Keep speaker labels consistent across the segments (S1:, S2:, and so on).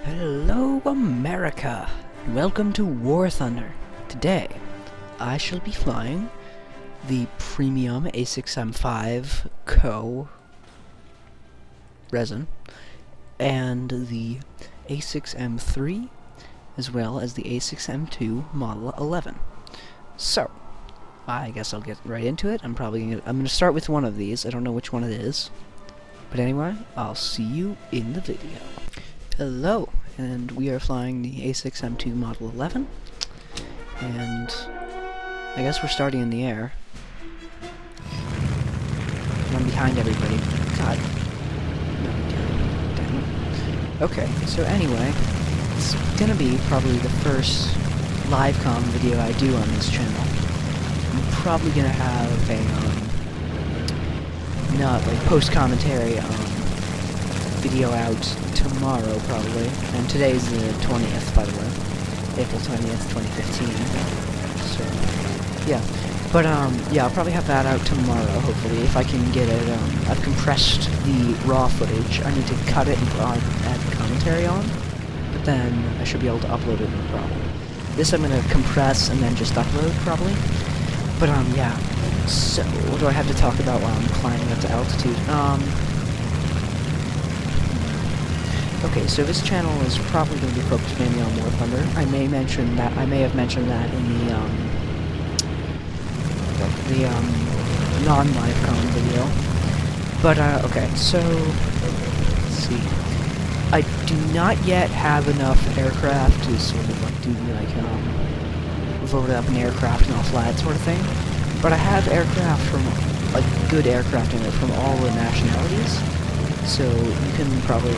S1: Hello America! Welcome to War Thunder. Today, I shall be flying the premium A6M5 REISEN and the A6M3 as well as the A6M2 Model 11. So, I guess I'll get right into it. I'm gonna start with one of these. I don't know which one it is. But anyway, I'll see you in the video. Hello, and we are flying the A6M2 Model 11, and I guess we're starting in the air. I'm behind everybody. God. No, damn it. Okay, so anyway, it's gonna be probably the first live-com video I do on this channel. I'm probably gonna have a, not like post-commentary, video out tomorrow, probably. And today's the 20th, by the way. April 20th, 2015. So, yeah. But, yeah, I'll probably have that out tomorrow, hopefully, if I can get it. I've compressed the raw footage. I need to cut it and add commentary on. But then I should be able to upload it, no problem. This I'm going to compress and then just upload, probably. But, yeah. So, what do I have to talk about while I'm climbing up to altitude? Okay, so this channel is probably going to be focused mainly on War Thunder. I may have mentioned that in the non-live-com video. But, okay, so, let's see. I do not yet have enough aircraft to sort of, like, do, like, vote up an aircraft and all flat sort of thing. But I have aircraft from, like, good aircraft in it from all the nationalities. So, you can probably...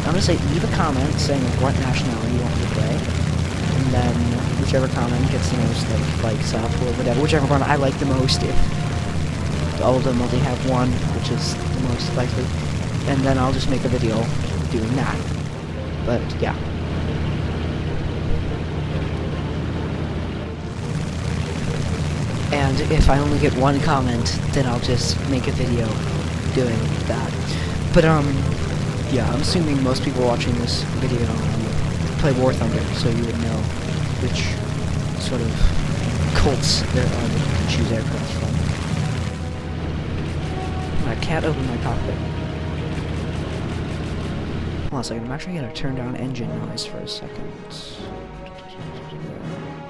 S1: I'm gonna say leave a comment saying what nationality you want me to play, and then whichever comment gets the most like likes up or whatever, whichever one I like the most. If all of them only have one, which is the most likely, and then I'll just make a video doing that. But yeah. And if I only get one comment, then I'll just make a video doing that. But yeah, I'm assuming most people watching this video play War Thunder, so you would know which sort of cults there are that you can choose aircraft from. I can't open my cockpit. Hold on a second, I'm actually going to turn down engine noise for a second.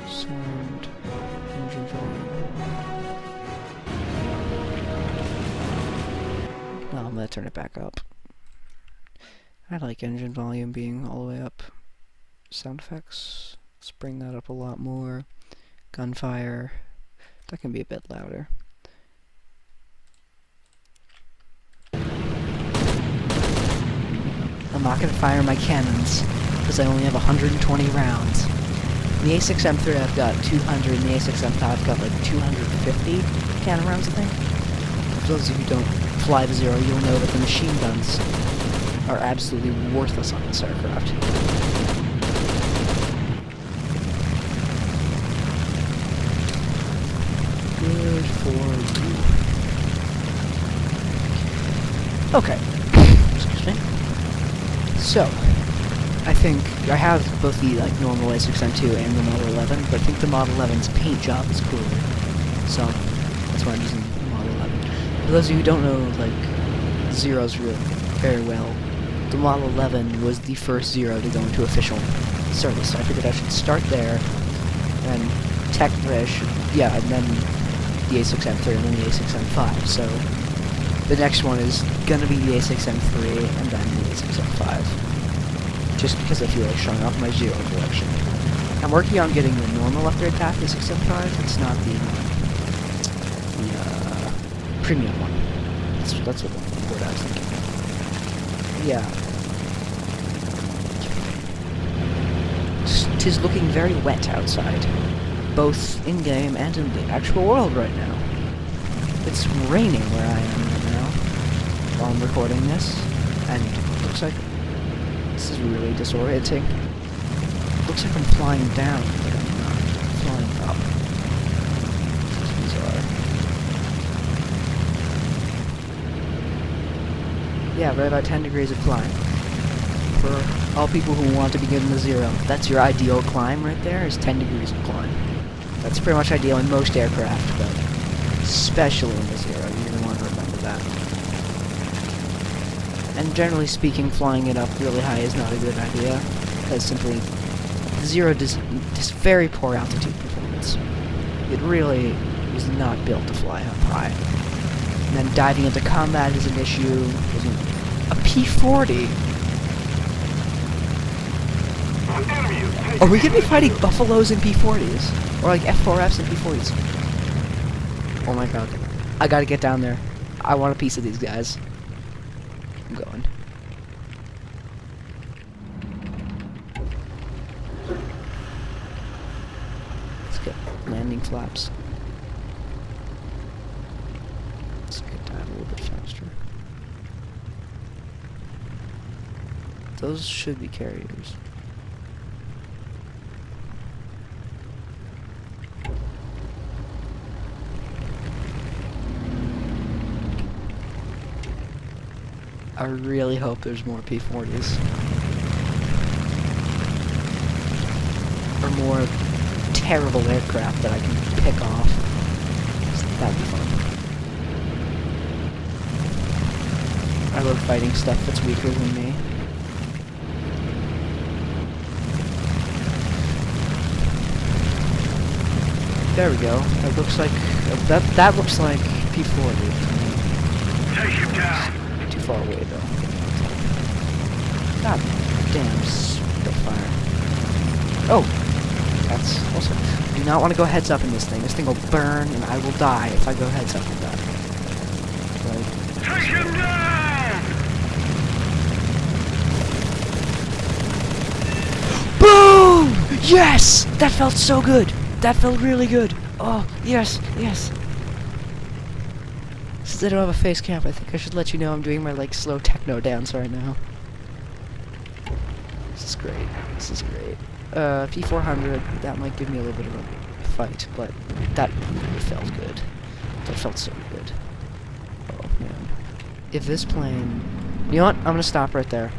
S1: Sound, engine volume. No, I'm going to turn it back up. I like engine volume being all the way up. Sound effects, let's bring that up a lot more. Gunfire, that can be a bit louder. I'm not going to fire my cannons, because I only have 120 rounds. In the A6M3 I've got 200, and the A6M5 I've got like 250 cannon rounds, I think. For those of you who don't fly the Zero, you'll know that the machine guns are absolutely worthless on this aircraft. Good for you. Okay. Excuse me. So, I think I have both the like normal A6M2 and the Model 11, but I think the Model 11's paint job is cooler. So, that's why I'm using the Model 11. For those of you who don't know, like, Zeros very well, the Model 11 was the first Zero to go into official service, so I figured I should start there, and technically I should, yeah, and then the A6M3 and then the A6M5, so the next one is gonna be the A6M3 and then the A6M5, just because I feel like showing off my Zero collection. I'm working on getting the normal upgrade pack, the A6M5, it's not the premium one. That's what the word I was thinking. Yeah. Tis looking very wet outside, both in-game and in the actual world right now. It's raining where I am right now, while I'm recording this, and it looks like this is really disorienting. It looks like I'm flying down, but I'm not flying up. This is bizarre. Yeah, right about 10 degrees of climb. for all people who want to begin the zero. That's your ideal climb right there, is 10 degrees of climb. That's pretty much ideal in most aircraft, but especially in the zero, you're going to want to remember that. And generally speaking, flying it up really high is not a good idea, because simply zero does very poor altitude performance. It really was not built to fly up high. And then diving into combat is an issue. A P-40? Are we going to be fighting buffaloes and P-40s? Or like F-4Fs and P-40s? Oh my god. I gotta get down there. I want a piece of these guys. I'm going. Let's get landing flaps. Let's get down a little bit faster. Those should be carriers. I really hope there's more P-40s. Or more terrible aircraft that I can pick off. That'd be fun. I love fighting stuff that's weaker than me. There we go. That looks like that looks like P-40.
S2: Take him down.
S1: Too far away though. God damn Spitfire. Oh, that's also. I do not want to go heads up in this thing. This thing will burn, and I will die if I go heads up with that. Like,
S2: Take him down.
S1: boom! Yes, that felt so good. That felt really good. Oh, yes, yes. Since I don't have a face cam, I think I should let you know I'm doing my, like, slow techno dance right now. This is great. This is great. P400, that might give me a little bit of a fight, but that really felt good. That felt so good. Oh, man. If this plane... You know what? I'm gonna stop right there.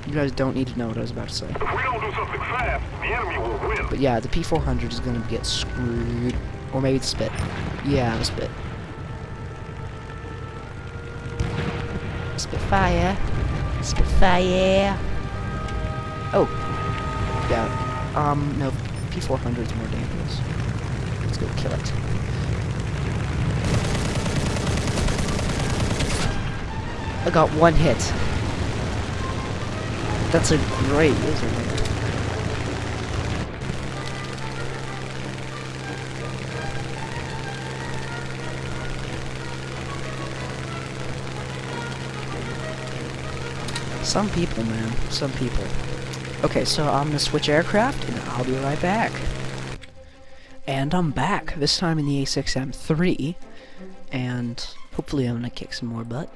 S1: You guys don't need to know what I was about to say.
S2: If we don't do something fast, the enemy will win.
S1: But yeah, the P400 is gonna get screwed. Or maybe the Spit. Yeah, the Spit. Spitfire. Spitfire. Oh. Yeah. No. P400 is more dangerous. Let's go kill it. I got one hit. That's a great laser there. Some people, man. Some people. Okay, so I'm gonna switch aircraft, and I'll be right back. And I'm back, this time in the A6M3, and hopefully I'm gonna kick some more butt.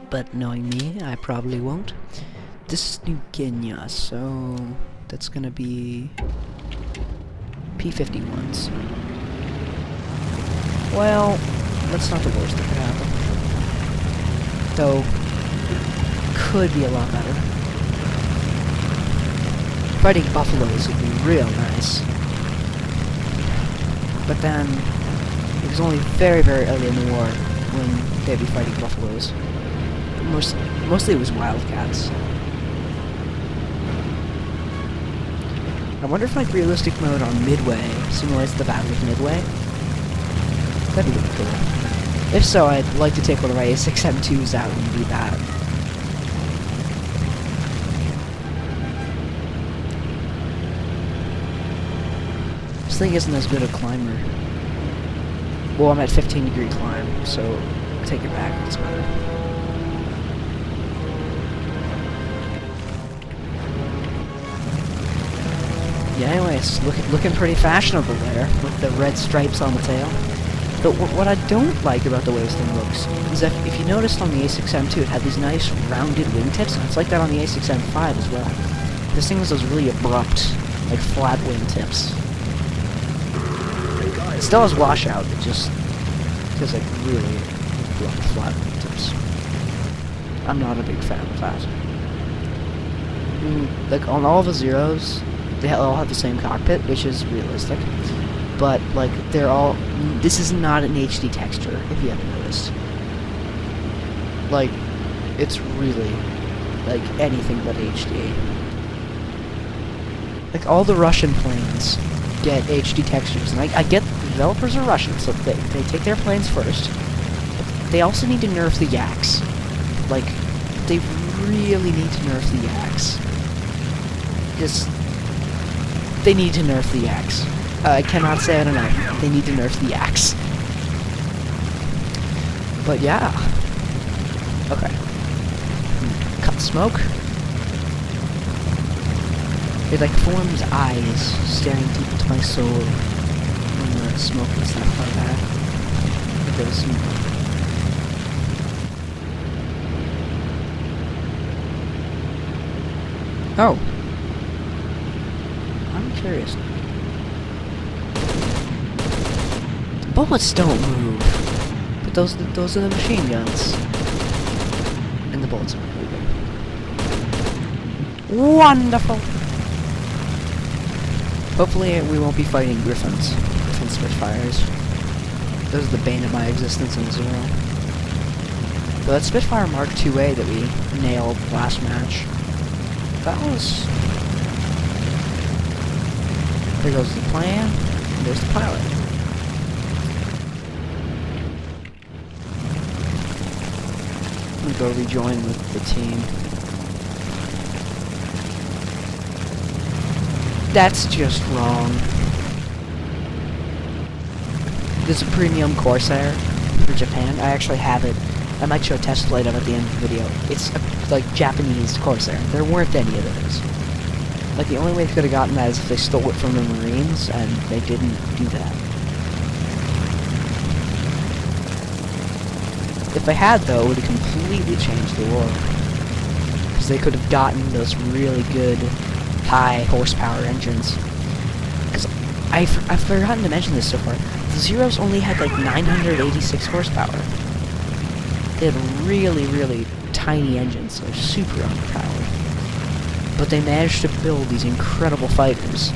S1: But knowing me, I probably won't. This is New Guinea, so that's gonna be P-51s. Well, that's not the worst that could happen. Though, could be a lot better. Fighting buffaloes would be real nice. But then, it was only very, very early in the war when they'd be fighting buffaloes. Mostly it was wildcats. I wonder if, like, realistic mode on Midway simulates the Battle of Midway. That'd be really cool. If so, I'd like to take one of my A6M2s out and do that. This thing isn't as good a climber. Well, I'm at 15-degree climb, so take it back, it's better. Yeah, anyways, looking pretty fashionable there, with the red stripes on the tail. But what I don't like about the way this thing looks is that if you noticed on the A6M2, it had these nice rounded wingtips, and it's like that on the A6M5 as well. This thing has those really abrupt, like, flat wingtips. It still has washout, it just has, like, really abrupt, flat wingtips. I'm not a big fan of that. like on all the Zeros, they all have the same cockpit, which is realistic. But like they're all, this is not an HD texture, if you haven't noticed. Like, it's really like anything but HD. Like all the Russian planes get HD textures, and I get the developers are Russian, so they take their planes first. But they also need to nerf the yaks. Like, they really need to nerf the yaks. They need to nerf the yaks. I cannot say it enough. They need to nerf the yaks. But yeah. Okay. Cut the smoke. It like forms eyes staring deep into my soul when the smoke and stuff like that. It goes Oh. I'm curious. Bullets don't move. But those are the machine guns. And the bullets are moving. Wonderful! Hopefully we won't be fighting Griffin Spitfires. Those are the bane of my existence in Zero. But that Spitfire Mark IIA that we nailed last match, that was... There goes the plan, and there's the pilot. I'm gonna go rejoin with the team. That's just wrong. There's a premium Corsair for Japan. I actually have it. I might show a test flight of it at the end of the video. It's a, like, Japanese Corsair. There weren't any of those. Like, the only way they could have gotten that is if they stole it from the Marines, and they didn't do that. If they had, though, it would have completely changed the war. Because they could have gotten those really good high horsepower engines. Because I've forgotten to mention this so far. The Zeros only had like 986 horsepower. They had really, really tiny engines. They're super underpowered. But they managed to build these incredible fighters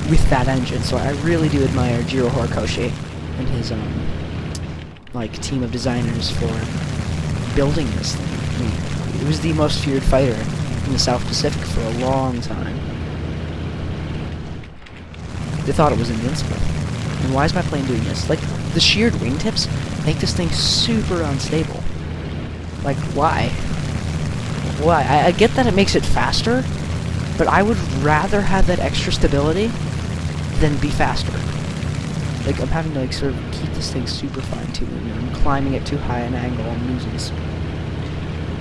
S1: with that engine. So I really do admire Jiro Horikoshi and his like team of designers for building this thing. I mean, it was the most feared fighter in the South Pacific for a long time. They thought it was invincible. And why is my plane doing this? Like, the sheared wingtips make this thing super unstable. Like, why? Why? I get that it makes it faster, but I would rather have that extra stability than be faster. Like, I'm having to, like, sort of keep this thing super fine-tuned, and I'm climbing it too high an angle and losing speed.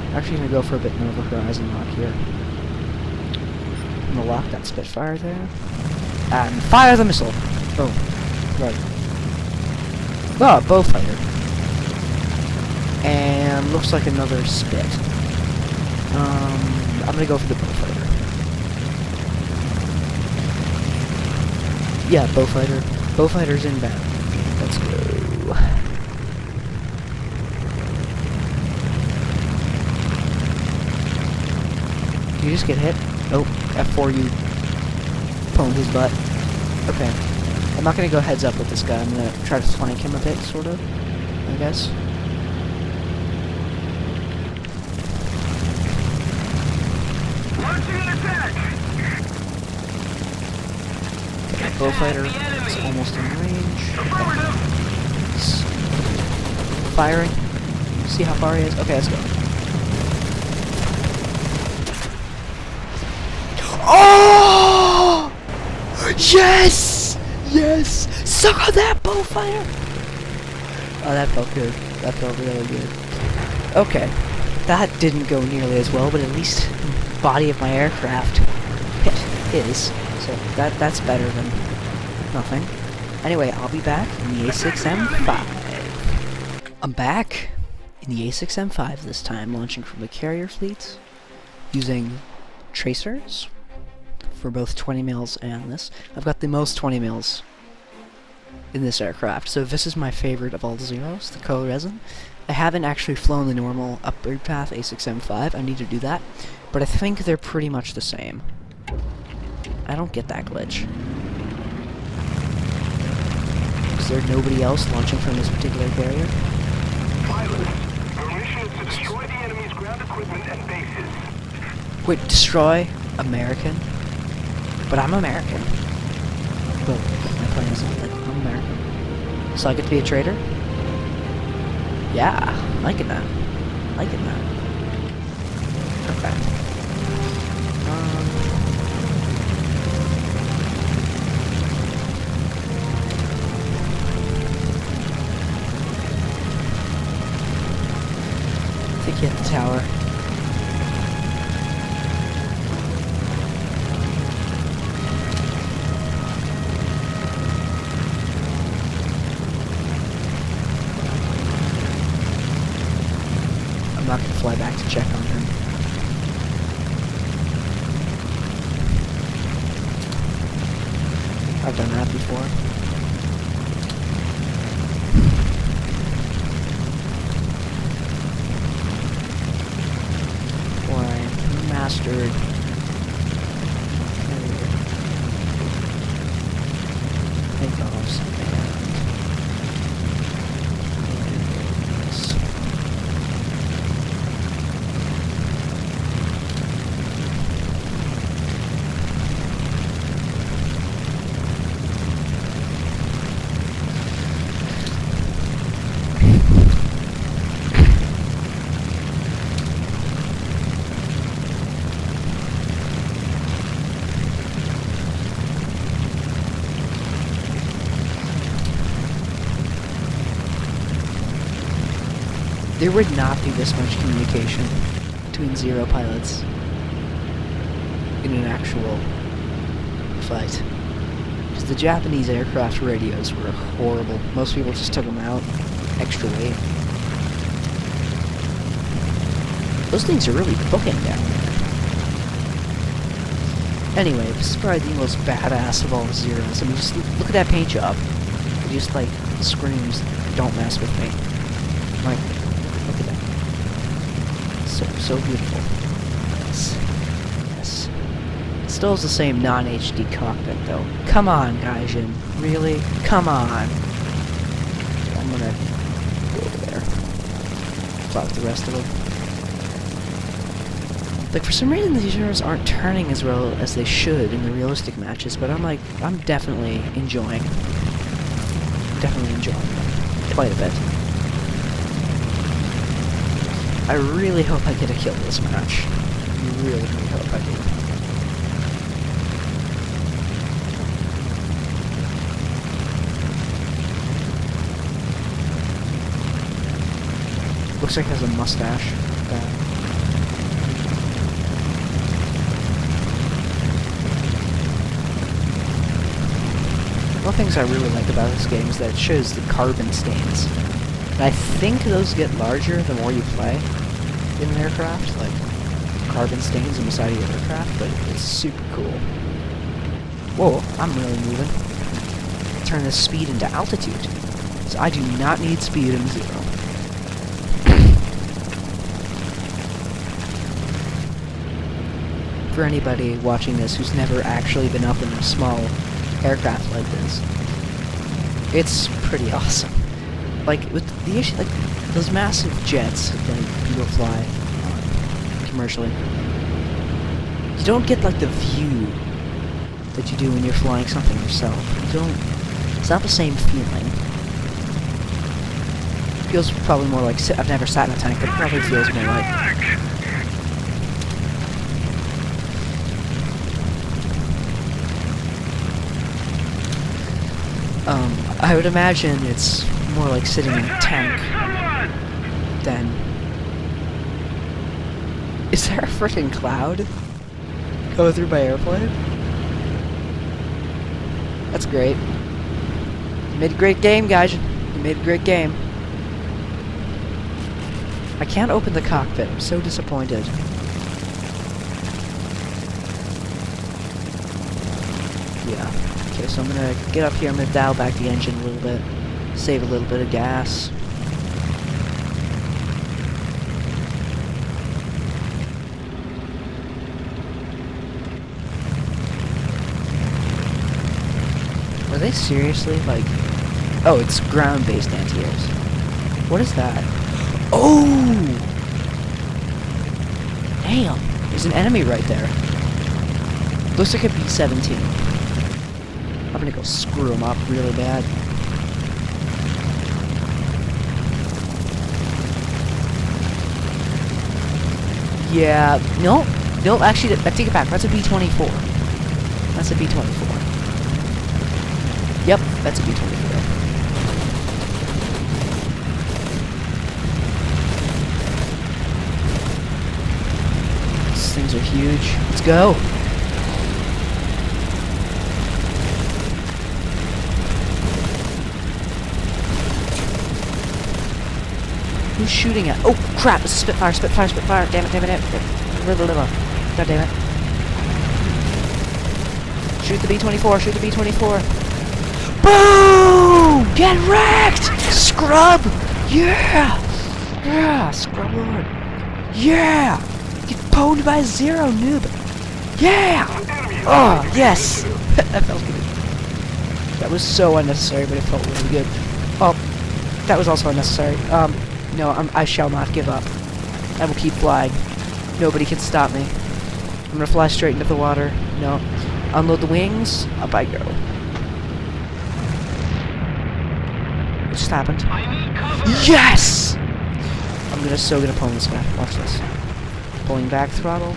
S1: I'm actually gonna go for a bit more of a horizon lock here. I'm gonna lock that Spitfire there. And fire the missile! Oh, right. Oh, Bowfighter. And looks like another Spit. I'm gonna go for the Bowfighter. Yeah, Bowfighter. Bowfighter's inbound. Let's go. Did you just get hit? Oh, F4 you pwned his butt. Okay. I'm not gonna go heads up with this guy. I'm gonna try to flank him a bit, sort of, I guess.
S2: Launching an attack!
S1: Bowfighter is almost in range. He's firing. See how far he is? Okay, let's go. Oh! Yes! Yes! Suck on that, Bowfighter! Oh, that felt good. That felt really good. Okay. That didn't go nearly as well, but at least the body of my aircraft hit his. So that's better than nothing. Anyway, I'll be back in the A6M5. I'm back in the A6M5 this time, launching from the carrier fleet, using tracers for both 20 mils and this. I've got the most 20 mils in this aircraft, so this is my favorite of all the Zeros, the REISEN. I haven't actually flown the normal upgrade path A6M5. I need to do that. But I think they're pretty much the same. I don't get that glitch. Is there nobody else launching from this particular carrier?
S2: Pilots, your mission is to destroy the enemy's ground equipment and bases.
S1: Wait, destroy American? But I'm American. Well, my plan is like, I'm American. So I get to be a traitor? Yeah, liking that. Liking that. Okay. Take you at the tower. I'm not gonna fly back to check on him. I've done that before. Mastered. Takeoffs there would not be this much communication between Zero pilots in an actual fight. Because the Japanese aircraft radios were horrible. Most people just took them out. Extra weight. Those things are really booking down there. Anyway, this is probably the most badass of all the Zeros. I mean, just look at that paint job. It just, like, screams, don't mess with me. Like, look at that. So beautiful. Yes. Yes. It still has the same non-HD cockpit, though. Come on, Gaijin. Really? Come on. I'm gonna go over there. Fly with the rest of them. Like, for some reason, these heroes aren't turning as well as they should in the realistic matches, but I'm definitely enjoying them quite a bit. I really hope I get a kill this match. Really hope I do. Looks like he has a mustache. One of the things I really like about this game is that it shows the carbon stains. And I think those get larger the more you play in an aircraft, like carbon stains on the side of your aircraft, but it's super cool. Whoa, I'm really moving. Turn this speed into altitude. So I do not need speed in Zero. For anybody watching this who's never actually been up in a small aircraft like this, it's pretty awesome. Like, with the issue, like, those massive jets that people fly commercially, you don't get, like, the view that you do when you're flying something yourself. It's not the same feeling. It feels probably more like, I've never sat in a tank, but it probably feels more like, I would imagine it's more like sitting in a tank than... Is there a freaking cloud going through my airplane? That's great. You made a great game, guys. You made a great game. I can't open the cockpit. I'm so disappointed. Yeah. Okay, so I'm gonna get up here, I'm gonna dial back the engine a little bit, save a little bit of gas. they seriously, like... Oh, it's ground-based anti-airs. What is that? Oh! Damn! There's an enemy right there. Looks like a B-17. I'm gonna go screw him up really bad. Yeah, no, actually, I take it back. That's a B-24. That's a B-24. Yep, that's a B-24. These things are huge. Let's go. Who's shooting at? Oh, crap! It's a Spitfire, Spitfire, Spitfire! Damn it, damn it, damn it. God damn it. Shoot the B-24, shoot the B-24. Boom! Get wrecked! Scrub! Yeah! Yeah! Scrub lord! Yeah! Get pwned by a zero, noob! Yeah! Oh, yes! That felt good. That was so unnecessary, but it felt really good. Oh, that was also unnecessary. No, I shall not give up. I will keep flying. Nobody can stop me. I'm gonna fly straight into the water. No. Unload the wings. Up I go. What just happened? Yes! I'm so gonna pull this guy. Watch this. Pulling back throttle.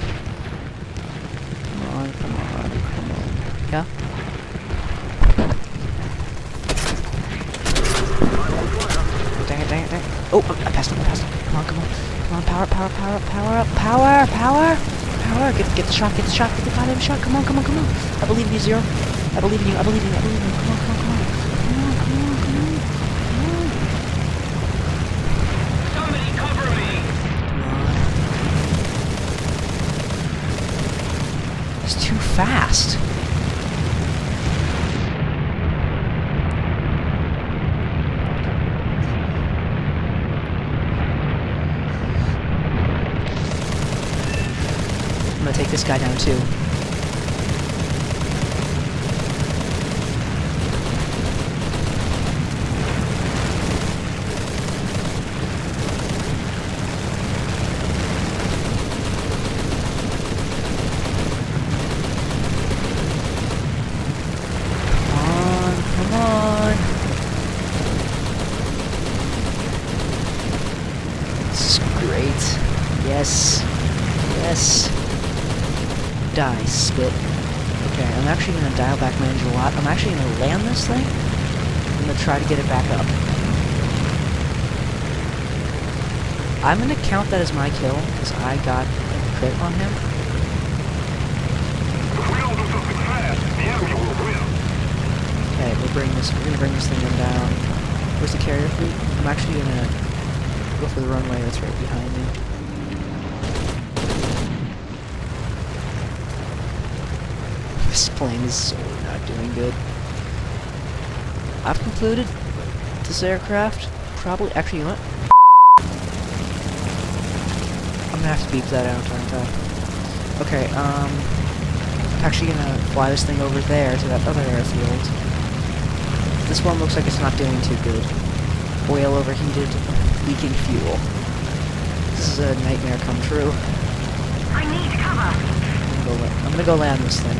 S1: Come on, come on, come on. Yeah? Dang it, dang it, dang it. Oh, I passed him, I passed him. Come on, come on. Come on, power, power, power, power up, power, power, power. Get the shot, get the shot, get the goddamn shot. Come on, come on, come on. I believe in you, Zero. I believe in you, I believe in you, I believe in you. Come on, come on, come on. Come on, come on, come on. Come on.
S2: Somebody cover me!
S1: Come on. It's too fast. I'm gonna take this guy down too. Come on. This is great. Yes. Yes. Die, spit. Okay, I'm actually going to dial back my engine a lot. I'm actually going to land this thing. I'm going to try to get it back up. I'm going to count that as my kill, because I got a crit on him.
S2: If we don't do something fast, the enemy will win.
S1: Okay, we're going to bring this thing down. Where's the carrier fleet? I'm actually going to go for the runway that's right behind me. This plane is so not doing good. I've concluded this aircraft probably... Actually, you know what? I'm gonna have to beep that out, aren't I? Okay, actually gonna fly this thing over there to that other airfield. This one looks like it's not doing too good. Oil overheated, leaking fuel. This is a nightmare come true.
S3: I need cover.
S1: I'm gonna go land this thing.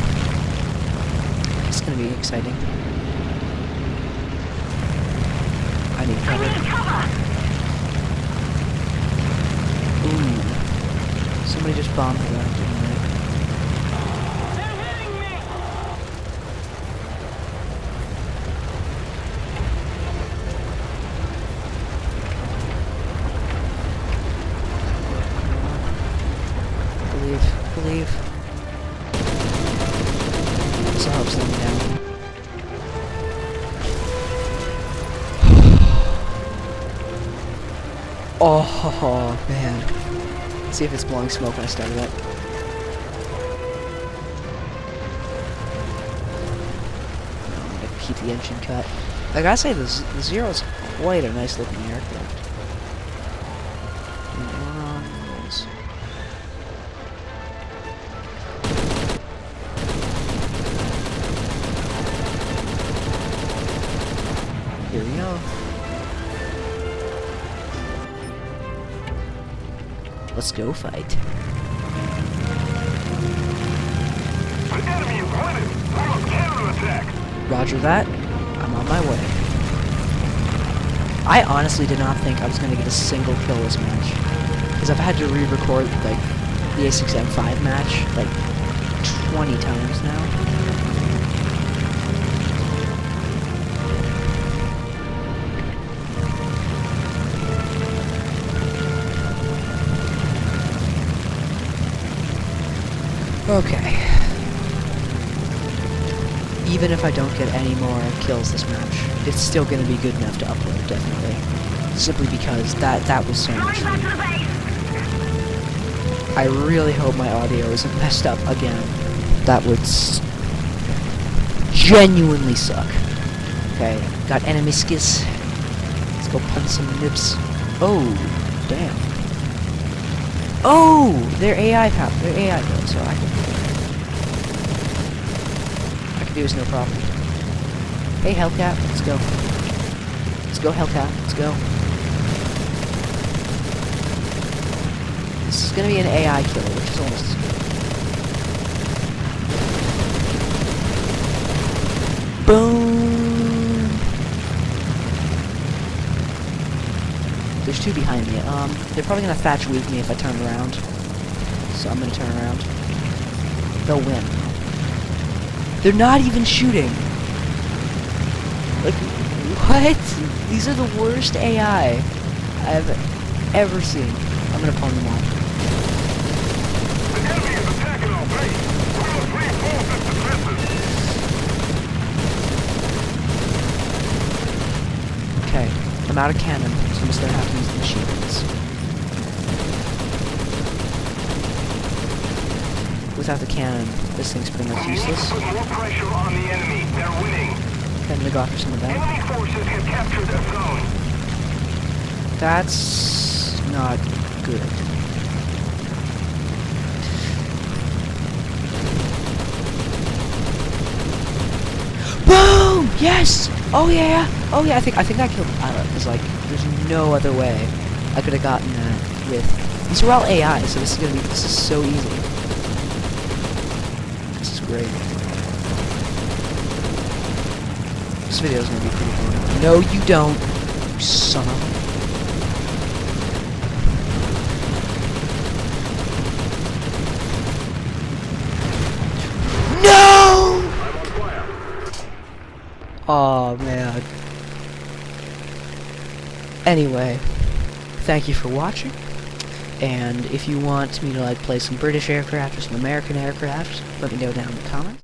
S1: It's gonna be exciting. I need cover. Ooh. Somebody just bombed me that, didn't they?
S3: They're hitting me.
S1: Believe. This helps them down. Oh, man. Let's see if it's blowing smoke when I started that. No, I'm gonna keep the engine cut. I gotta say, the Zero's quite a nice looking aircraft. know. Let's go fight.
S2: The enemy is winning. We're on counterattack.
S1: Roger that. I'm on my way. I honestly did not think I was going to get a single kill this match. Because I've had to re-record, like, the A6M5 match, like, 20 times now. Okay. Even if I don't get any more kills this match, it's still going to be good enough to upload, definitely. Simply because that was so much fun. I really hope my audio isn't messed up again. That would genuinely suck. Okay, got enemy skis. Let's go punch some nibs. Oh, damn. Oh, they're AI power. They're AI though, so I can do this no problem. Hey, Hellcat, let's go. Let's go, Hellcat. Let's go. This is gonna be an AI killer, which is almost as good. Boom! There's two behind me. They're probably gonna thatch weave me if I turn around. So I'm gonna turn around. They'll win. They're not even shooting! Like, what? These are the worst AI I've ever seen. I'm gonna pwn them all.
S2: The enemy is attacking our base. We must reinforce its defenses.
S1: Okay, I'm out of cannon, so I'm just gonna have to use the machine guns. Without the cannon, this thing's pretty much
S2: We need to
S1: useless.
S2: put more pressure on the enemy. They're winning.
S1: Okay, I'm gonna go after some of them.
S2: Enemy forces have captured the zone.
S1: That's not good. Boom! Yes! Oh yeah! Oh yeah! I think I killed the pilot because like there's no other way I could have gotten that with. These are all AI, so this is so easy. This is great. This video is gonna be pretty cool. No, you don't, you son of a... No! Oh man. Anyway, thank you for watching. And if you want me to like play some British aircraft or some American aircraft, let me know down in the comments.